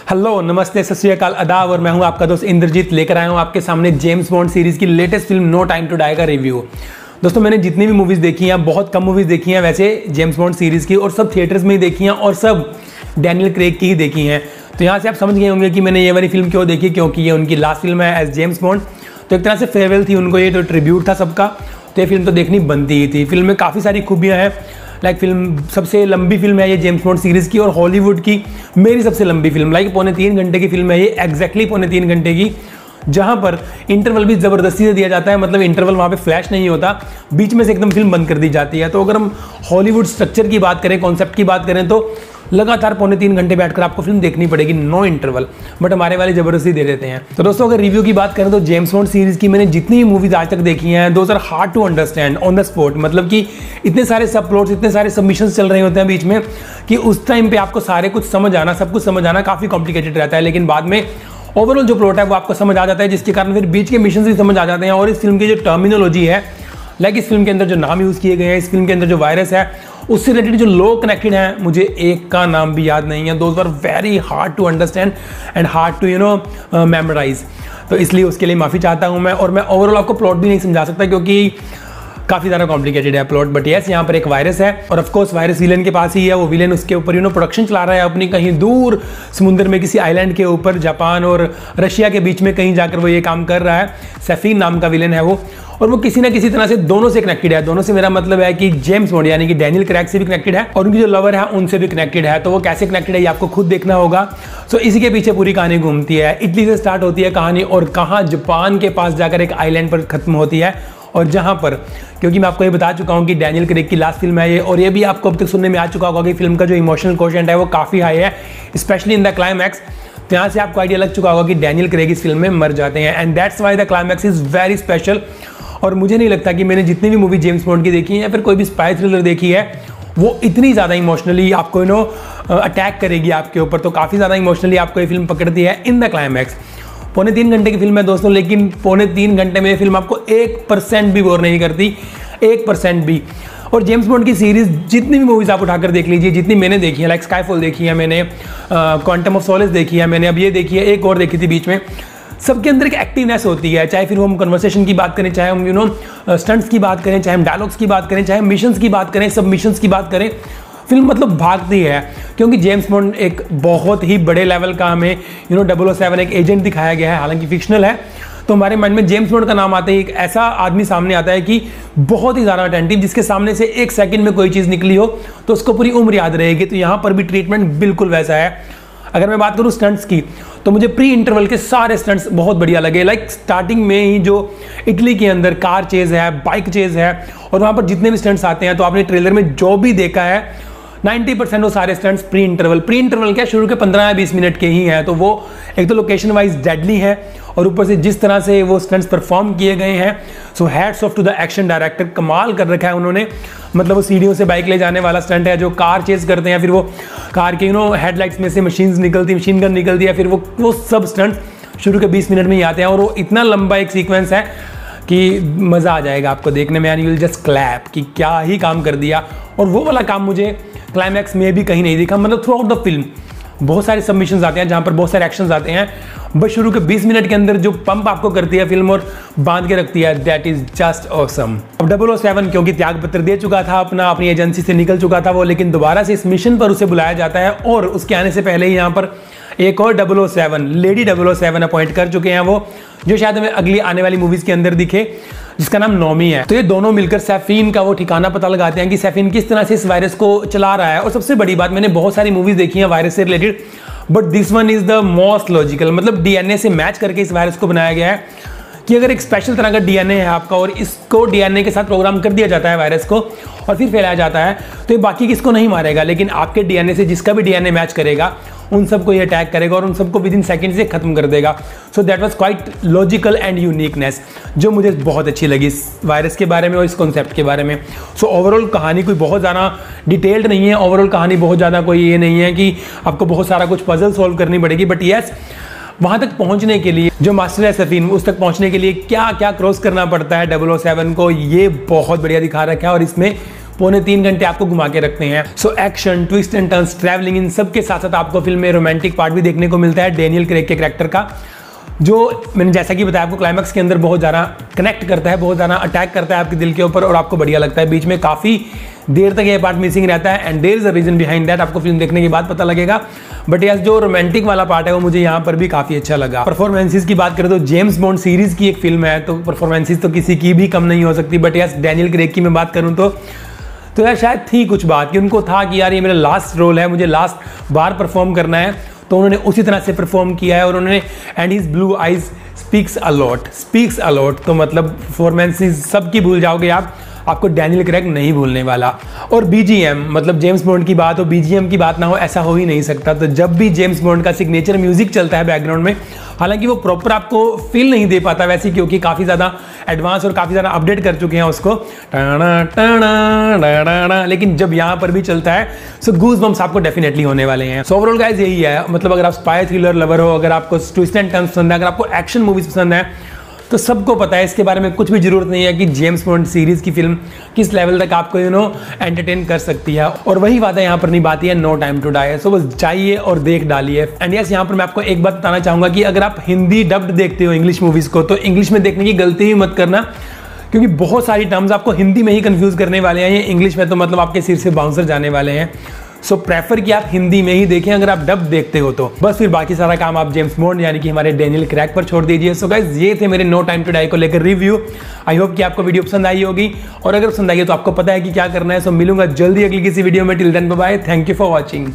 Hello, नमस्ते, सत श्री अकाल, आदाब। और मैं हूं आपका दोस्त इंद्रजीत, लेकर आया हूं आपके सामने जेम्स बॉन्ड सीरीज की latest film No Time to Die का रिव्यू। दोस्तों, मैंने जितनी भी मूवीज़ देखी हैं, बहुत कम मूवीज़ देखी हैं वैसे जेम्स बॉन्ड सीरीज़ की, और सब थिएटर्स में ही देखी हैं और सब डैनियल क्रेग की ही देखी हैं। तो यहाँ से आप समझ गए होंगे कि मैंने ये वाली फिल्म क्यों देखी, क्योंकि ये उनकी लास्ट फिल्म है एज जेम्स बॉन्ड। तो एक तरह से फेयरवेल थी उनको, ये तो ट्रिब्यूट था सबका। तो ये फिल्म तो देखनी बनती ही थी। फिल्म में काफ़ी सारी खूबियाँ हैं। लाइक फिल्म सबसे लंबी फिल्म है ये जेम्स बॉन्ड सीरीज़ की, और हॉलीवुड की मेरी सबसे लंबी फिल्म। लाइक 3.25 घंटे की फिल्म है ये, एग्जैक्टली 3.25 घंटे की, जहाँ पर इंटरवल भी ज़बरदस्ती से दिया जाता है। मतलब इंटरवल वहाँ पे फ्लैश नहीं होता, बीच में से एकदम फिल्म बंद कर दी जाती है। तो अगर हम हॉलीवुड स्ट्रक्चर की बात करें, कॉन्सेप्ट की बात करें, तो लगातार 3.25 घंटे बैठकर आपको फिल्म देखनी पड़ेगी, नो इंटरवल। बट हमारे वाले ज़बरदस्ती दे देते हैं। तो दोस्तों, अगर रिव्यू की बात करें तो जेम्स बॉन्ड सीरीज़ की मैंने जितनी भी मूवीज़ आज तक देखी हैं, those are hard to understand on the spot. मतलब कि इतने सारे सब प्लॉट्स, इतने सारे सबमिशंस चल रहे होते हैं बीच में, कि उस टाइम पे आपको सारे कुछ समझ आना, सब कुछ समझ आना काफ़ी कॉम्प्लिकेटेड रहता है। लेकिन बाद में ओवरऑल जो प्लॉट है वो आपको समझ आ जाता है, जिसके कारण फिर बीच के मिशन भी समझ आ जाते हैं। और इस फिल्म की जो टर्मिनोलॉजी है, लाइक इस फिल्म के अंदर जो नाम यूज़ किए गए हैं, इस फिल्म के अंदर जो वायरस है, उससे रिलेटेड जो लोग कनेक्टेड हैं, मुझे एक का नाम भी याद नहीं है। Those are very hard to understand and hard to memorize. तो इसलिए उसके लिए माफ़ी चाहता हूँ मैं। और मैं ओवरऑल आपको प्लॉट भी नहीं समझा सकता, क्योंकि काफ़ी ज़्यादा कॉम्प्लिकेटेड है प्लॉट। बट यस, यहाँ पर एक वायरस है, और ऑफ कोर्स वायरस विलेन के पास ही है। वो विलेन उसके ऊपर प्रोडक्शन चला रहा है अपनी, कहीं दूर समुद्र में किसी आइलैंड के ऊपर, जापान और रशिया के बीच में कहीं जाकर वो ये काम कर रहा है। सैफीन नाम का विलेन है वो, और वो किसी ना किसी तरह से दोनों से कनेक्टेड है। दोनों से मेरा मतलब है कि जेम्स बॉन्ड यानी कि डैनियल क्रेग से भी कनेक्टेड है, और उनकी जो लवर है उनसे भी कनेक्टेड है। तो वो कैसे कनेक्टेड है ये आपको खुद देखना होगा। सो इसी के पीछे पूरी कहानी घूमती है। इटली से स्टार्ट होती है कहानी, और कहाँ जापान के पास जाकर एक आइलैंड पर खत्म होती है। और जहाँ पर, क्योंकि मैं आपको ये बता चुका हूँ कि डैनियल क्रेग की लास्ट फिल्म है ये, और ये भी आपको अब तक सुनने में आ चुका होगा कि फिल्म का जो इमोशनल कोशेंट है वो काफ़ी हाई है, स्पेशली इन द क्लाइमैक्स। तो यहाँ से आपको आइडिया लग चुका होगा कि डैनियल क्रेग इस फिल्म में मर जाते हैं, and that's why the climax is very special. और मुझे नहीं लगता कि मैंने जितनी भी मूवी जेम्स बॉन्ड की देखी है या फिर कोई भी स्पाई थ्रिलर देखी है, वो इतनी ज़्यादा इमोशनली आपको अटैक करेगी आपके ऊपर। तो काफ़ी ज़्यादा इमोशनली आपको ये फिल्म पकड़ती है इन द क्लाइमैक्स। 3.25 घंटे की फिल्म है दोस्तों, लेकिन 3.25 घंटे में ये फिल्म आपको 1% भी बोर नहीं करती, 1% भी। और जेम्स बॉन्ड की सीरीज़ जितनी भी मूवीज़ आप उठाकर देख लीजिए, जितनी मैंने देखी है, लाइक स्काईफॉल देखी है मैंने, क्वांटम ऑफ सोलेस देखी है मैंने, अब ये देखी है, एक और देखी थी बीच में। सबके अंदर एक एक्टिवनेस होती है, चाहे फिर हम कन्वर्सेशन की बात करें, चाहे हम स्टंट्स की बात करें, चाहे हम डायलॉग्स की बात करें, चाहे हम मिशंस की बात करें, सब मिशंस की बात करें, फिल्म मतलब भागती है। क्योंकि जेम्स बॉन्ड एक बहुत ही बड़े लेवल का हमें 007 एक एजेंट दिखाया गया है, हालांकि फिक्शनल है। तो हमारे माइंड में जेम्स बॉन्ड का नाम आते ही एक ऐसा आदमी सामने आता है कि बहुत ही ज़्यादा अटेंटिव, जिसके सामने से एक सेकंड में कोई चीज़ निकली हो तो उसको पूरी उम्र याद रहेगी। तो यहाँ पर भी ट्रीटमेंट बिल्कुल वैसा है। अगर मैं बात करूँ स्टंट्स की, तो मुझे प्री इंटरवल के सारे स्टंट्स बहुत बढ़िया लगे। लाइक स्टार्टिंग में ही जो इटली के अंदर कार चेज है, बाइक चेज है, और वहाँ पर जितने भी स्टंट्स आते हैं, तो आपने ट्रेलर में जो भी देखा है 90% वो सारे स्टंट्स प्री इंटरवल क्या, शुरू के 15 या 20 मिनट के ही हैं। तो वो एक तो लोकेशन वाइज डेडली है, और ऊपर से जिस तरह से वो स्टंट्स परफॉर्म किए गए हैं, so hats off to the action director, कमाल कर रखा है उन्होंने। मतलब वो सीढ़ियों से बाइक ले जाने वाला स्टंट है, जो कार चेज करते हैं, फिर वो कार के हेडलाइट्स में से मशीन गन निकलती है, फिर वो सब स्टंट्स शुरू के 20 मिनट में ही आते हैं। और वो इतना लंबा एक सीक्वेंस है कि मज़ा आ जाएगा आपको देखने में, and you will just clap कि क्या ही काम कर दिया। और वो वाला काम मुझे क्लाइमैक्स में भी कहीं नहीं दिखा। मतलब थ्रू आउट द फिल्म बहुत सारे सबमिशंस आते हैं, जहाँ पर बहुत सारे एक्शंस आते हैं, बस शुरू के 20 मिनट के अंदर जो पंप आपको करती है फिल्म और बांध के रखती है, दैट इज जस्ट ऑसम। अब 007 क्योंकि त्याग पत्र दे चुका था, अपनी एजेंसी से निकल चुका था वो, लेकिन दोबारा से इस मिशन पर उसे बुलाया जाता है, और उसके आने से पहले ही यहाँ पर एक और 007 लेडी 007 अपॉइंट कर चुके हैं वो, जो शायद हमें अगली आने वाली मूवीज के अंदर दिखे, जिसका नाम नॉमी है। तो ये दोनों मिलकर सैफीन का वो ठिकाना पता लगाते हैं कि सैफीन किस तरह से इस वायरस को चला रहा है। और सबसे बड़ी बात, मैंने बहुत सारी मूवीज देखी हैं वायरस से related, but this one is the most logical. मतलब डीएनए से मैच करके इस वायरस को बनाया गया है कि अगर एक स्पेशल तरह का डीएनए है आपका, और इसको डीएनए के साथ प्रोग्राम कर दिया जाता है वायरस को, और फिर फैलाया जाता है, तो ये बाकी किसको नहीं मारेगा, लेकिन आपके डीएनए से जिसका भी डीएनए मैच करेगा उन सबको ये अटैक करेगा, और उन सबको विद इन सेकेंड से खत्म कर देगा। So that was quite logical and uniqueness, जो मुझे बहुत अच्छी लगी इस वायरस के बारे में और इस कॉन्सेप्ट के बारे में। सो ओवरऑल कहानी कोई बहुत ज़्यादा डिटेल्ड नहीं है, ओवरऑल कहानी बहुत ज़्यादा कोई ये नहीं है कि आपको बहुत सारा कुछ पजल सॉल्व करनी पड़ेगी, बट येस, वहाँ तक पहुँचने के लिए जो मास्टर है सफीन, उस तक पहुँचने के लिए क्या क्या क्रॉस करना पड़ता है 007 को, ये बहुत बढ़िया दिखा रखा है। और इसमें 3.25 घंटे आपको घुमा के रखते हैं। So action, twist and turns, travelling, इन सब के साथ साथ आपको फिल्म में रोमांटिक पार्ट भी देखने को मिलता है डेनियल क्रेग के कैरेक्टर का, जो मैंने जैसा कि बताया आपको क्लाइमैक्स के अंदर बहुत ज़्यादा कनेक्ट करता है, बहुत ज़्यादा अटैक करता है आपके दिल के ऊपर और आपको बढ़िया लगता है। बीच में काफ़ी देर तक ये पार्ट मिसिंग रहता है and there is a reason behind that, आपको फिल्म देखने के बाद पता लगेगा। बट यस, जो रोमांटिक वाला पार्ट है वो मुझे यहाँ पर भी काफ़ी अच्छा लगा। परफॉर्मेंसेस की बात करें तो जेम्स बॉन्ड सीरीज की एक फिल्म है तो परफॉर्मेंसेस तो किसी की भी कम नहीं हो सकती। बट यस, डेनियल क्रेग की मैं बात करूँ तो यार शायद थी कुछ बात कि उनको था कि यार ये मेरा लास्ट रोल है, मुझे लास्ट बार परफॉर्म करना है, तो उन्होंने उसी तरह से परफॉर्म किया है और उन्होंने and his blue eyes speaks a lot. तो मतलब परफॉर्मेंसेस सबकी भूल जाओगे आप, आपको डेनियल क्रेग नहीं भूलने वाला। और बीजीएम, मतलब जेम्स बॉन्ड की बात हो, बीजीएम की बात ना हो, ऐसा हो ही नहीं सकता। तो जब भी जेम्स बॉन्ड का सिग्नेचर म्यूजिक चलता है बैकग्राउंड में, हालांकि वो प्रॉपर आपको फील नहीं दे पाता वैसे, क्योंकि काफ़ी ज़्यादा एडवांस और काफ़ी ज़्यादा अपडेट कर चुके हैं उसको, लेकिन जब यहाँ पर भी चलता है सो गूज बम्स आपको डेफिनेटली होने वाले हैं। सो ओवरऑल गाइस यही है, मतलब अगर आप स्पाई थ्रिलर लवर हो, अगर आपको ट्विस्ट एंड टर्न्स पसंद है, अगर आपको एक्शन मूवीज पसंद है, तो सबको पता है, इसके बारे में कुछ भी जरूरत नहीं है कि जेम्स बॉन्ड सीरीज की फिल्म किस लेवल तक आपको एंटरटेन कर सकती है। और वही बात है यहाँ पर निभाती है नो टाइम टू डाई। सो बस जाइए और देख डालिए। एंड यस, यहाँ पर मैं आपको एक बात बताना चाहूंगा कि अगर आप हिंदी डब्ड देखते हो इंग्लिश मूवीज को, तो इंग्लिश में देखने की गलती ही मत करना, क्योंकि बहुत सारी टर्म्स आपको हिंदी में ही कंफ्यूज करने वाले हैं, ये इंग्लिश में तो मतलब आपके सिर से बाउंसर जाने वाले हैं। सो प्रेफर कि आप हिंदी में ही देखें अगर आप डब देखते हो तो। बस फिर बाकी सारा काम आप जेम्स बॉन्ड यानी कि हमारे डेनियल क्रेग पर छोड़ दीजिए। सो गाइस, ये थे मेरे नो टाइम टू डाई को लेकर रिव्यू। आई होप कि आपको वीडियो पसंद आई होगी, और अगर पसंद आई है तो आपको पता है कि क्या करना है। सो मिलूंगा जल्दी अगली किसी वीडियो में। Till then bye bye, thank you for watching.